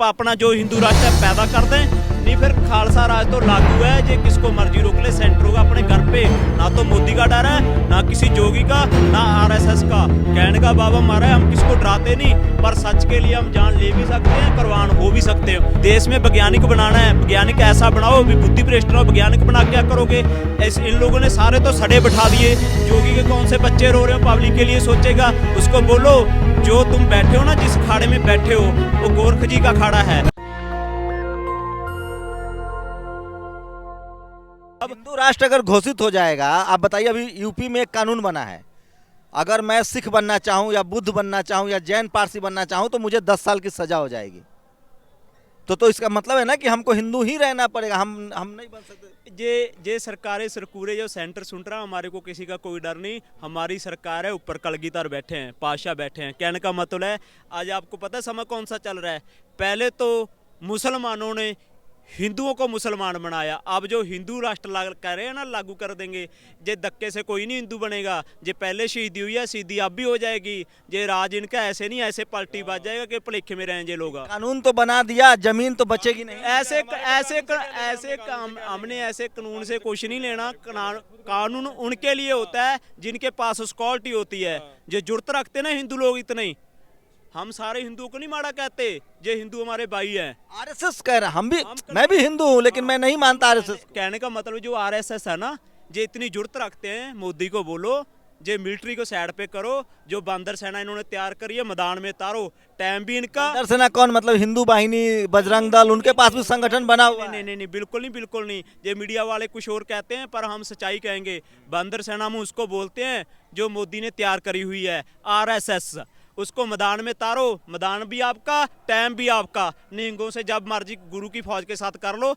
अपना जो हिंदू राष्ट्र है पैदा कर दें, नहीं फिर खालसा राज तो लागू है, जे किसको मर्जी रोक ले। सेंटर होगा अपने घर पे, ना तो मोदी का डर है, ना किसी जोगी का, ना आरएसएस का। कहने का बाबा हमारा है, हम किसको डराते नहीं, पर सच के लिए हम जान ले भी सकते हैं, कुर्बान हो भी सकते हो। देश में वैज्ञानिक बनाना है, वैज्ञानिक ऐसा बनाओ भी बुद्धि भ्रष्ट ना हो। वैज्ञानिक बना क्या करोगे? इन लोगों ने सारे तो सड़े बैठा दिए। जोगी के कौन से बच्चे रो रहे हो, पब्लिक के लिए सोचेगा। उसको बोलो जो तुम बैठे हो ना, जिस अखाड़े में बैठे हो, वो गोरख जी का अखाड़ा है। अब हिंदू राष्ट्र अगर घोषित हो जाएगा, आप बताइए, अभी यूपी में एक कानून बना है, अगर मैं सिख बनना चाहूँ या बुद्ध बनना चाहूँ या जैन पारसी बनना चाहूँ तो मुझे 10 साल की सजा हो जाएगी। तो इसका मतलब है ना कि हमको हिंदू ही रहना पड़ेगा, हम नहीं बन सकते। जे सरकारें सरकूरे जो सेंटर सुन रहा, हमारे को किसी का कोई डर नहीं। हमारी सरकार है, ऊपर कलगीधर बैठे हैं, पाशाह बैठे हैं। कहने का मतलब है, आज आपको पता है समय कौन सा चल रहा है? पहले तो मुसलमानों ने हिंदुओं को मुसलमान बनाया, अब जो हिंदू राष्ट्र कह रहे हैं ना, लागू कर देंगे। जे धक्के से कोई नहीं हिंदू बनेगा। जे पहले शहीदी हुई है, शहीदी अब भी हो जाएगी। जे राज इनका ऐसे नहीं, ऐसे पलटी बाज जाएगा कि भलेखे में रहें जे लोग। कानून तो बना दिया, जमीन तो बचेगी नहीं। हमने ऐसे कानून से कुछ नहीं लेना। कानून उनके लिए होता है जिनके पास सिक्योरिटी होती है, जो जुर्त रखते ना हिंदू लोग इतने ही। हम सारे हिंदुओं को नहीं माड़ा कहते, जे हिंदू हमारे भाई हैं। आरएसएस कह रहा, मैं भी हिंदू हूँ, लेकिन मैं नहीं मानता आरएसएस। कहने का मतलब जो आरएसएस है ना, जे इतनी जुर्त रखते हैं, मोदी को बोलो जे मिलिट्री को साइड पे करो। जो बंदर सेना इन्होंने तैयार करी है, मैदान में उतारो। टाइम भी इनका। बंदर सेना कौन? मतलब हिंदू बाहिनी, बजरंग दल, उनके पास भी संगठन बना हुआ है। नहीं, बिल्कुल नहीं, बिल्कुल नहीं। ये मीडिया वाले कुछ और कहते हैं, पर हम सच्चाई कहेंगे। बंदर सेना में उसको बोलते हैं जो मोदी ने तैयार करी हुई है, आरएसएस। उसको मैदान में तारो, मैदान भी आपका, टाइम भी आपका। निहंगों से जब मर्जी गुरु की फौज के साथ कर लो।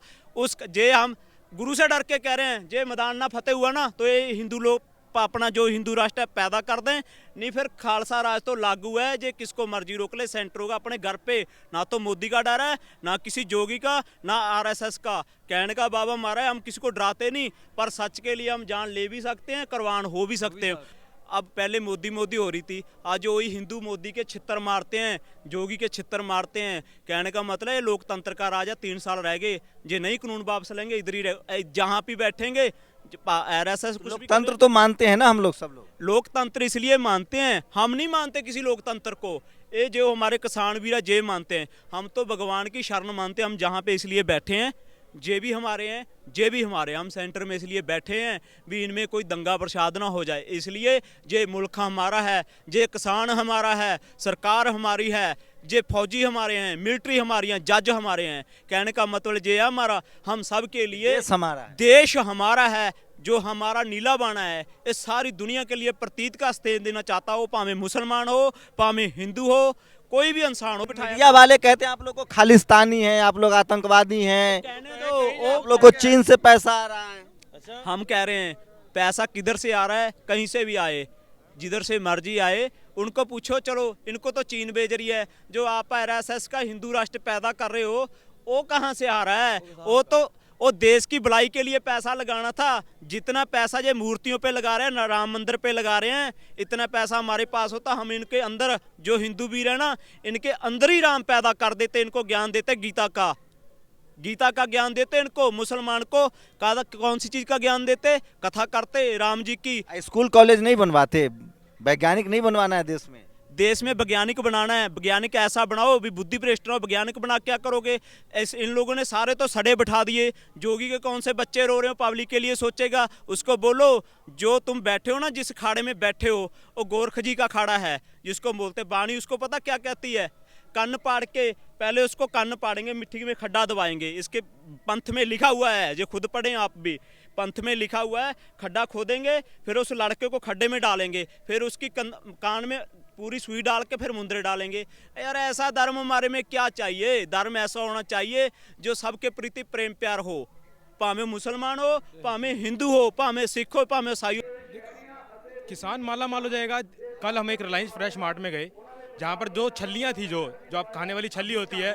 जे हम गुरु से डर के कह रहे हैं, जे मैदान ना फतेह हुआ ना, तो ये हिंदू लोग अपना जो हिंदू राष्ट्र है पैदा कर दें, नहीं फिर खालसा राज तो लागू है, जे किसको मर्जी रोक ले। सेंटर होगा अपने घर पे, ना तो मोदी का डर है, ना किसी जोगी का, ना आरएसएस का। कहने का बाबा हमारा है, हम किसी को डराते नहीं, पर सच के लिए हम जान ले भी सकते हैं, कुर्बान हो भी सकते हैं। अब पहले मोदी हो रही थी, आज वही हिंदू मोदी के छितर मारते हैं, जोगी के छितर मारते हैं। कहने का मतलब है लोकतंत्र का राजा 3 साल रह गए, जे नहीं कानून वापस लेंगे, इधर ही जहाँ भी बैठेंगे। आरएसएस लोकतंत्र तो मानते हैं ना हम लोग, सब लोग लोकतंत्र इसलिए मानते हैं, हम नहीं मानते किसी लोकतंत्र को। ये जो हमारे किसान वीर जे मानते हैं, हम तो भगवान की शरण मानते हैं। हम जहाँ पे इसलिए बैठे हैं, जे भी हमारे हैं, जे भी हमारे, हम सेंटर में इसलिए बैठे हैं भी इनमें कोई दंगा प्रसाद ना हो जाए। इसलिए जे मुल्क हमारा है, जे किसान हमारा है, सरकार हमारी है, जे फौजी हमारे हैं, मिलिट्री हमारी हैं, जज हमारे हैं। कहने का मतलब ये है हमारा, हम सब के लिए देश हमारा है, जो हमारा नीला बाना है, इस सारी दुनिया के लिए प्रतीत का स्तेज देना चाहता हो। पावे मुसलमान हो, पावे हिंदू हो, कोई भी इंसान हो। मीडिया वाले कहते हैं आप लोग को खालिस्तानी हैं, आप लोग आतंकवादी हैं, आप लोग को चीन से पैसा आ रहा है। अच्छा, हम कह रहे हैं पैसा किधर से आ रहा है? कहीं से भी आए, जिधर से मर्जी आए, उनको पूछो। चलो, इनको तो चीन भेज रही है। जो आप आरएसएस का हिंदू राष्ट्र पैदा कर रहे हो, वो कहाँ से आ रहा है? वो देश की भलाई के लिए पैसा लगाना था। जितना पैसा ये मूर्तियों पे लगा रहे हैं, राम मंदिर पे लगा रहे हैं, इतना पैसा हमारे पास होता, हम इनके अंदर जो हिंदू वीर है ना, इनके अंदर ही राम पैदा कर देते, इनको ज्ञान देते गीता का ज्ञान देते इनको। मुसलमान को कौन सी चीज का ज्ञान देते? कथा करते राम जी की। स्कूल कॉलेज नहीं बनवाते, वैज्ञानिक नहीं बनवाना है देश में वैज्ञानिक बनाना है। वैज्ञानिक ऐसा बनाओ भी बुद्धि भ्रष्ट ना हो। वैज्ञानिक बना क्या करोगे? इन लोगों ने सारे तो सड़े बैठा दिए। जोगी के कौन से बच्चे रो रहे हो, पब्लिक के लिए सोचेगा। उसको बोलो जो तुम बैठे हो ना, जिस अखाड़े में बैठे हो, वो गोरख जी का अखाड़ा है, जिसको बोलते बाणी। उसको पता क्या कहती है? कन्न पाड़ के, पहले उसको कन्न पाड़ेंगे, मिट्टी में खड्डा दबाएंगे। इसके पंथ में लिखा हुआ है, जो खुद पढ़ें आप भी, पंथ में लिखा हुआ है, खड्डा खोदेंगे, फिर उस लड़के को खड्डे में डालेंगे, फिर उसकी कान में पूरी सुई डाल के फिर मुंदरे डालेंगे। यार ऐसा धर्म हमारे में क्या चाहिए? धर्म ऐसा होना चाहिए जो सबके प्रति प्रेम प्यार हो, भावे मुसलमान हो, भावे हिंदू हो, भावे सिख हो, भावे ईसाई हो। किसान माला माल हो जाएगा। कल हम एक रिलायंस फ्रेश मार्ट में गए, जहाँ पर जो छल्लियाँ थी, जो आप खाने वाली छल्ली होती है,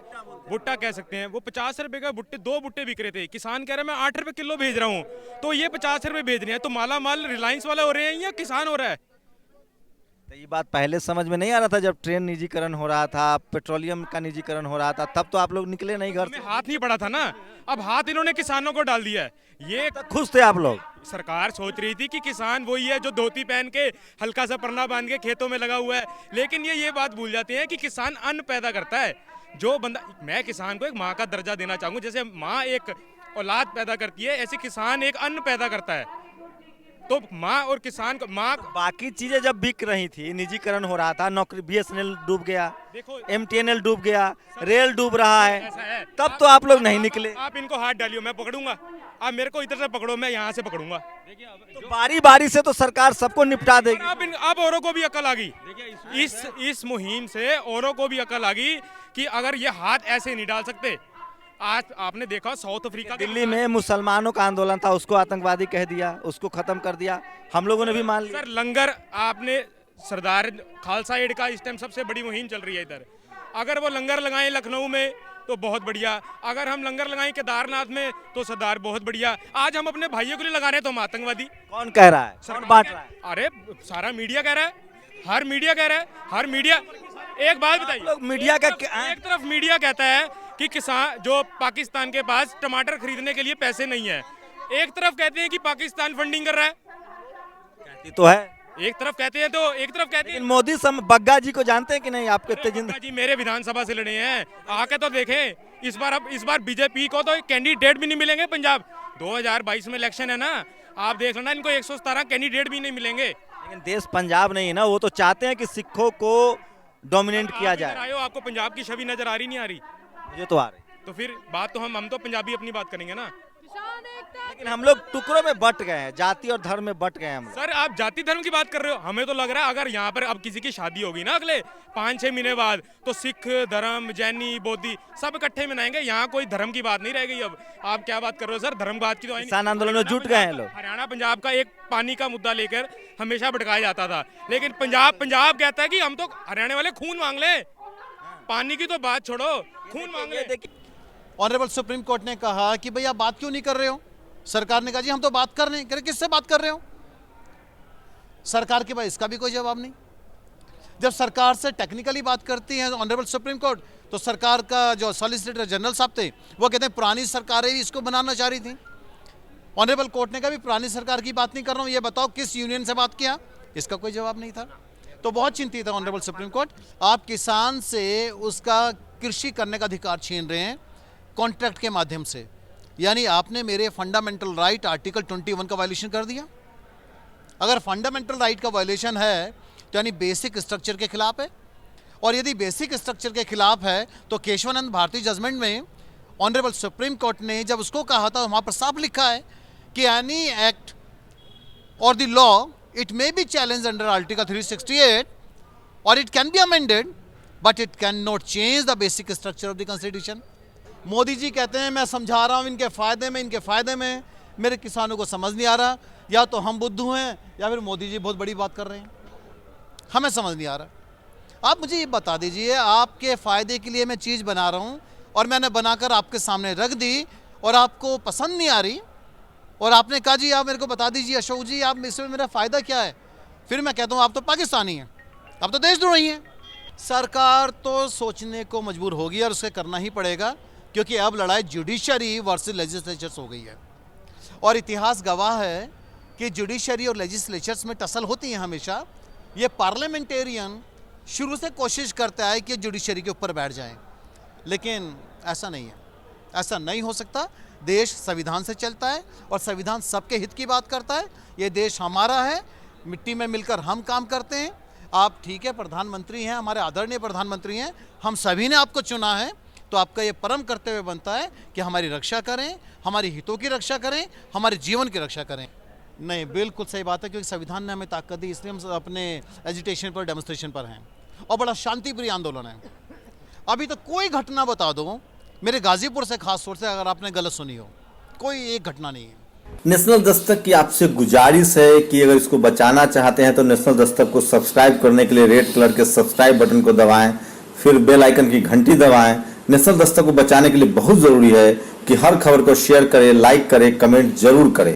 भुट्टा कह सकते हैं, वो 50 रुपए का भुट्टे, 2 भुट्टे बिक रहे थे। किसान कह रहा है मैं 8 रुपए किलो भेज रहा हूँ, तो ये 50 रुपए भेज रहे हैं। तो माला माल रिलायंस वाला हो रहे हैं या किसान हो रहा है? तो ये बात पहले समझ में नहीं आ रहा था जब ट्रेन निजीकरण हो रहा था, पेट्रोलियम का निजीकरण हो रहा था, तब तो आप लोग निकले नहीं घर से। हमें हाथ नहीं पड़ा था ना, अब हाथ इन्होंने किसानों को डाल दिया है। ये तब खुश थे आप लोग। सरकार सोच रही थी कि किसान वही है जो धोती पहन के हल्का सा परना बांध के खेतों में लगा हुआ है, लेकिन ये बात भूल जाते हैं कि किसान अन्न पैदा करता है। जो बंदा, मैं किसान को एक माँ का दर्जा देना चाहूँगा, जैसे माँ एक औलाद पैदा करती है, ऐसे किसान एक अन्न पैदा करता है। तो माँ और किसान को माँ बाकी चीजें जब बिक रही थी, निजीकरण हो रहा था, नौकरी BSNL डूब गया, देखो MTNL डूब गया, रेल डूब रहा ऐसा है, है। तब तो आप लोग नहीं निकले। आप इनको हाथ डालियो, मैं पकड़ूंगा, आप मेरे को इधर से पकड़ो, मैं यहाँ से पकड़ूंगा। तो बारी बारी से तो सरकार सबको निपटा देगी। अब औरों को भी अकल आ गई, इस मुहिम से औरों को भी अकल आ गई कि अगर ये हाथ ऐसे नहीं डाल सकते। आज आपने देखा साउथ अफ्रीका दिल्ली में मुसलमानों का आंदोलन था, उसको आतंकवादी कह दिया, उसको खत्म कर दिया, हम लोगों ने भी मान लिया। सर लंगर, आपने सरदार खालसा एड का इस टाइम सबसे बड़ी मुहिम चल रही है इधर, अगर वो लंगर लगाएं लखनऊ में तो बहुत बढ़िया, अगर हम लंगर लगाएं केदारनाथ में तो सरदार बहुत बढ़िया। आज हम अपने भाइयों के लिए लगा रहे हैं तो हम आतंकवादी। कौन कह रहा है, कौन बांट रहा है? अरे सारा मीडिया कह रहा है, हर मीडिया कह रहा है, हर मीडिया। एक बात बताइए, लोग मीडिया का एक तरफ मीडिया कहता है कि किसान जो पाकिस्तान के पास टमाटर खरीदने के लिए पैसे नहीं है, एक तरफ कहते हैं कि पाकिस्तान फंडिंग कर रहा है। कहती तो है, एक तरफ कहते हैं तो एक तरफ कहते हैं। लेकिन मोदी बग्गा जी को जानते हैं कि नहीं? आपके बग्गा जी मेरे विधानसभा से लड़े हैं, आके तो देखें। इस बार बीजेपी को तो कैंडिडेट भी नहीं मिलेंगे। पंजाब 2022 में इलेक्शन है ना, आप देख लेना, इनको 117 कैंडिडेट भी नहीं मिलेंगे। लेकिन देश पंजाब नहीं है ना, वो तो चाहते हैं कि सिखों को डोमिनेट किया जाए। आपको पंजाब की छवि नजर आ रही नहीं आ रही? मुझे तो आ रही। तो फिर बात तो हम तो पंजाबी अपनी बात करेंगे ना। लेकिन हम लोग टुकड़ों में बट गए हैं, जाति और धर्म में बट गए हैं हम लोग। सर आप जाति धर्म की बात कर रहे हो, हमें तो लग रहा है अगर यहाँ पर अब किसी की शादी होगी ना अगले 5-6 महीने बाद, तो सिख धर्म, जैनी, बौद्धि सब इकट्ठे मनाएंगे। यहाँ कोई धर्म की बात नहीं रह गई। अब आप क्या बात कर रहे हो सर, धर्म बात की तो किसान आंदोलन में जुट गए हैं लोग। हरियाणा पंजाब का एक पानी का मुद्दा लेकर हमेशा भटकाया जाता था, लेकिन पंजाब कहता है कि हम तो हरियाणा वाले खून मांग ले, पानी की तो बात छोड़ो, खून मांग ले। ऑनरेबल सुप्रीम कोर्ट ने कहा कि भाई आप बात क्यों नहीं कर रहे हो? सरकार ने कहा जी हम तो बात कर रहे हैं। कह रहे किससे बात कर रहे हो? सरकार के पास इसका भी कोई जवाब नहीं। जब सरकार से टेक्निकली बात करती है ऑनरेबल सुप्रीम कोर्ट, तो सरकार का जो सॉलिसिटर जनरल साहब थे वो कहते हैं पुरानी सरकारें भी इसको बनाना चाह रही थी। ऑनरेबल कोर्ट ने कहा भी पुरानी सरकार की बात नहीं कर रहा हूँ, ये बताओ किस यूनियन से बात किया? इसका कोई जवाब नहीं था। तो बहुत चिंतित है ऑनरेबल सुप्रीम कोर्ट। आप किसान से उसका कृषि करने का अधिकार छीन रहे हैं कॉन्ट्रैक्ट के माध्यम से, यानी आपने मेरे फंडामेंटल राइट आर्टिकल 21 का वायलेशन कर दिया। अगर फंडामेंटल राइट का वायलेशन है तो यानी बेसिक स्ट्रक्चर के खिलाफ है, और यदि बेसिक स्ट्रक्चर के खिलाफ है तो केशवानंद भारती जजमेंट में ऑनरेबल सुप्रीम कोर्ट ने जब उसको कहा था, वहाँ पर साफ लिखा है कि any act or the law it may be challenge under article 368 और it can be amended but it cannot change the basic structure of the constitution. Modi ji कहते हैं मैं समझा रहा हूँ इनके फ़ायदे में, मेरे किसानों को समझ नहीं आ रहा। या तो हम बुद्धू हैं या फिर मोदी जी बहुत बड़ी बात कर रहे हैं, हमें समझ नहीं आ रहा। आप मुझे ये बता दीजिए, आपके फ़ायदे के लिए मैं चीज़ बना रहा हूँ और मैंने बनाकर आपके सामने रख दी और आपको पसंद नहीं आ रही, और आपने कहा जी आप मेरे को बता दीजिए अशोक जी आप इसमें मेरा फ़ायदा क्या है? फिर मैं कहता हूँ आप तो पाकिस्तानी हैं, आप तो देशद्रोही हैं। सरकार तो सोचने को मजबूर होगी और उसे करना ही पड़ेगा, क्योंकि अब लड़ाई जुडिशरी वर्सेस लेजिस्लेचर्स हो गई है, और इतिहास गवाह है कि जुडिशरी और लेजिस्लेचर्स में टसल होती है हमेशा। ये पार्लियामेंटेरियन शुरू से कोशिश करता है कि जुडिशरी के ऊपर बैठ जाएं, लेकिन ऐसा नहीं है, ऐसा नहीं हो सकता। देश संविधान से चलता है और संविधान सबके हित की बात करता है। ये देश हमारा है, मिट्टी में मिलकर हम काम करते हैं। आप ठीक है प्रधानमंत्री हैं, हमारे आदरणीय प्रधानमंत्री हैं, हम सभी ने आपको चुना है, तो आपका ये परम कर्तव्य बनता है कि हमारी रक्षा करें, हमारे हितों की रक्षा करें, हमारे जीवन की रक्षा करें। नहीं, बिल्कुल सही बात है, क्योंकि संविधान ने हमें ताकत दी, इसलिए हम अपने एजिटेशन पर, डेमोन्स्ट्रेशन पर हैं, और बड़ा शांतिप्रिय आंदोलन है। अभी तो कोई घटना बता दो मेरे गाजीपुर से, खास तौर से अगर आपने गलत सुनी हो, कोई एक घटना नहीं है। नेशनल दस्तक की आपसे गुजारिश है कि अगर इसको बचाना चाहते हैं तो नेशनल दस्तक को सब्सक्राइब करने के लिए रेड कलर के सब्सक्राइब बटन को दबाएं, फिर बेल आइकन की घंटी दबाएं। नेशनल दस्तक को बचाने के लिए बहुत जरूरी है कि हर खबर को शेयर करें, लाइक करें, कमेंट जरूर करें।